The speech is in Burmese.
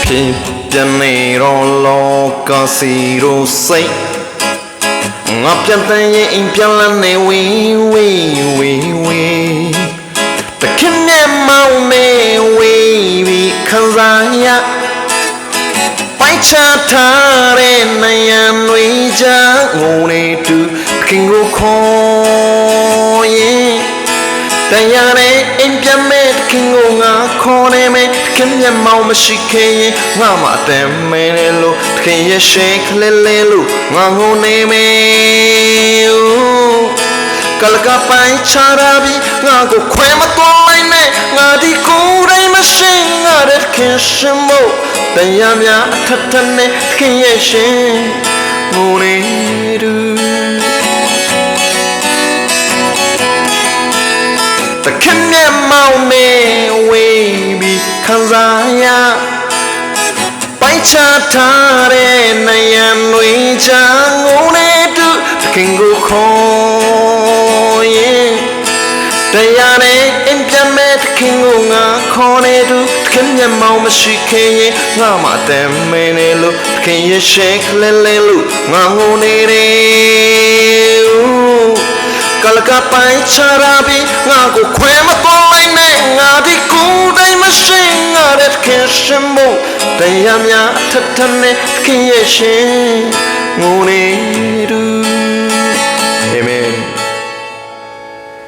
ဖြစ်ပြန်နေတော့လောကစီရိုစိတ်ငါပြန်တန်ရင်အိမ်ပြန်လာနေဝေးဝေးဝေးဝေးတခင်နဲ့မောင်းနေဝေးပြီးခံစားရပိုက်ချထားတဲ့နိုင်တွေကြငုံနေတူတခင်ကိုခေါ်ရင်တရားနဲ့အိမ်ပြန်မဲ့တခင်ကိုငါခေါ်နေမယ်တခင်မျက်မှောက်မရှိခဲ့ရင်ငါမှတမ်းမဲလို့တခင်ရဲ့ရှေးကလေးလေးလို့ငါငုံနေမယ်ကလကပိုင်ချရာပြီးငါကိုခွဲမတော်လိုက်နဲ့ငါဒီကိုယ်တိုင်မရှိငါတဲ့ခင်ရှင်မို့တရားများအထက်ထက်နဲ့တခင်ရဲ့ရှင်ငုံနေတူတခင်မျက်မှောက်နဲ့ဝေးပြီးခံစားရပိုက်ချထားတဲ့နိုင်တွေချငုံနေတူတခင်ကိုခေါ်ရင်တရားနဲ့အင်ပြန်မဲ့တခင်ကိုငါခေါ်နေတူတခင်မျက်မှောက်မရှိခဲ့ရင်ငါမှတမ်းမင်းနေလို့တခင်ရဲ့ရှေးကလေးလေးလို့ငါငုံနေတယ်ကလကပိုင်ချရာပြီးငါကိုခွဲမတော်လိုက်နဲ့ငါဒီကိုယ်တိုင်မရှိငါတဲ့ခင်ရှင်မို့တရားများအထက်ထက်နဲ့ခင်ရဲ့ရှင်ငုံနေတူအာမင်